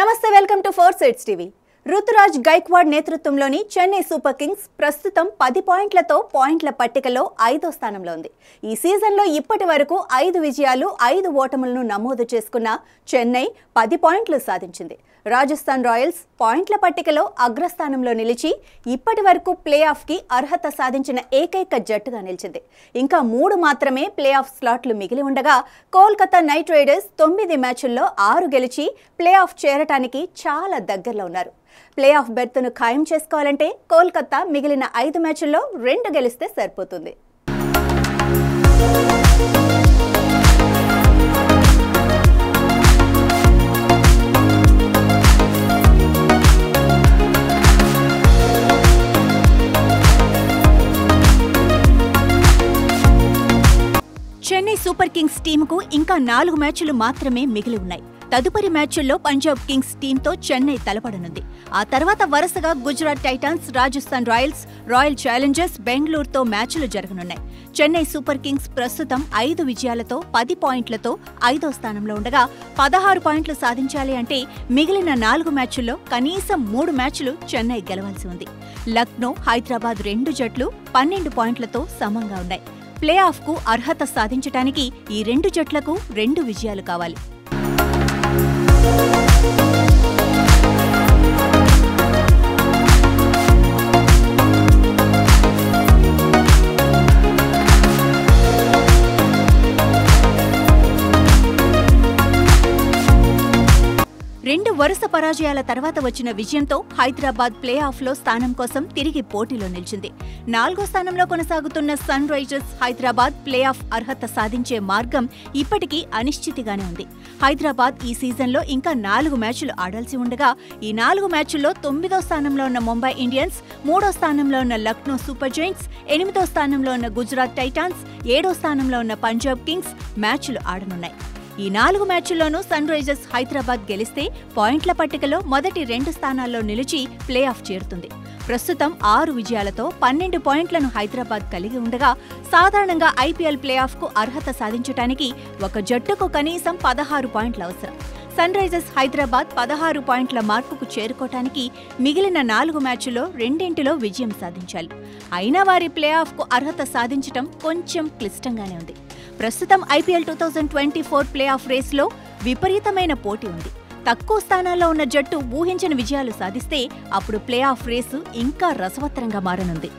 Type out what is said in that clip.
నమస్తే welcome to 4 Sides TV. Ruturaj Gaikwad నేతృత్వంలోని Chennai super Kings ప్రస్తుతం 10 పాయింట్లతో పాయింట్ల పట్టికలో 5వ స్థానంలో ఉంది. ఈ సీజన్లో ఇప్పటి వరకు 5 విజయాలు 5 ఓటములను నమోదు చేసుకున్న చెన్నై 10 పాయింట్లు సాధించింది. రాజస్థాన్ రాయల్స్ పాయింట్ల పట్టికలో అగ్రస్థానంలో నిలిచి ఇప్పటి వరకు ప్లే ఆఫ్కి అర్హత సాధించిన ఏకైక జట్టుగా నిలిచింది. ఇంకా 3 మాత్రమే ప్లే ఆఫ్ స్లాట్లు మిగిలి ఉండగా కోల్కతా నైట్ రైడర్స్ 9 మ్యాచ్ల్లో 6 గెలిచి ప్లే ఆఫ్ చేరటానికి చాలా దగ్గరలో ఉన్నారు. ప్లే ఆఫ్ బెర్త్ను ఖాయం చేసుకోవాలంటే కోల్కతా మిగిలిన 5 మ్యాచ్ల్లో 2 గెలిస్తే సరిపోతుంది. చెన్నై సూపర్ కింగ్స్ టీంకు ఇంకా 4 మ్యాచ్లు మాత్రమే మిగిలి ఉన్నాయి. తదుపరి మ్యాచ్ల్లో పంజాబ్ కింగ్స్ టీంతో చెన్నై తలపడనుంది. ఆ తర్వాత వరుసగా Gujarat Titans, Rajasthan Royals, Royal Challengers బెంగళూరుతో మ్యాచ్లు జరగనున్నాయి. చెన్నై సూపర్ కింగ్స్ ప్రస్తుతం 5 విజయాలతో 10 పాయింట్లతో 5వ స్థానంలో ఉండగా 16 పాయింట్లు సాధించాలి అంటే మిగిలిన 4 మ్యాచ్ల్లో కనీసం 3 మ్యాచ్లు చెన్నై గెలవాల్సి ఉంది. లక్నో, హైదరాబాద్ 2 జట్లు 12 పాయింట్లతో సమంగా ఉన్నాయి. ప్లే ఆఫ్కు అర్హత సాధించడానికి ఈ 2 జట్లకు 2 విజయాలు కావాలి. రెండు వరుస పరాజయాల తర్వాత వచ్చిన విజయంతో హైదరాబాద్ ప్లే ఆఫ్లో స్థానం కోసం తిరిగి పోటీలో నిలిచింది. 4వ స్థానంలో కొనసాగుతున్న Sunrisers Hyderabad play off అర్హత సాధించే మార్గం ఇప్పటికీ అనిశ్చితిగానే ఉంది. హైదరాబాద్ ఈ సీజన్లో ఇంకా 4 మ్యాచ్లు ఆడాల్సి ఉండగా ఈ 4 మ్యాచ్ల్లో 9వ స్థానంలో ఉన్న ముంబై ఇండియన్స్, 3వ స్థానంలో ఉన్న లక్నో సూపర్ జైంట్స్, 8వ స్థానంలో ఉన్న గుజరాత్ టైటాన్స్, 7వ స్థానంలో ఉన్న పంజాబ్ కింగ్స్ మ్యాచ్లు ఆడనున్నాయి. ఈ 4 మ్యాచ్ల్లోనూ సన్ రైజర్స్ హైదరాబాద్ గెలిస్తే పాయింట్ల పట్టికలో మొదటి 2 స్థానాల్లో నిలిచి ప్లే ఆఫ్ చేరుతుంది. ప్రస్తుతం 6 విజయాలతో 12 పాయింట్లను హైదరాబాద్ కలిగి ఉండగా సాధారణంగా ఐపీఎల్ ప్లే ఆఫ్కు అర్హత సాధించడానికి ఒక జట్టుకు కనీసం 16 పాయింట్లు అవసరం. సన్ రైజర్స్ హైదరాబాద్ 16 పాయింట్ల మార్కుకు చేరుకోవటానికి మిగిలిన 4 మ్యాచ్ల్లో 2 విజయం సాధించాలి. అయినా వారి ప్లే ఆఫ్కు అర్హత సాధించటం కొంచెం క్లిష్టంగానే ఉంది. ప్రస్తుతం ఐపీఎల్ 2024 ప్లే ఆఫ్ రేస్లో విపరీతమైన పోటీ ఉంది. తక్కువ స్థానాల్లో ఉన్న జట్టు ఊహించని విజయాలు సాధిస్తే అప్పుడు ప్లే ఆఫ్ రేసు ఇంకా రసవత్తరంగా మారనుంది.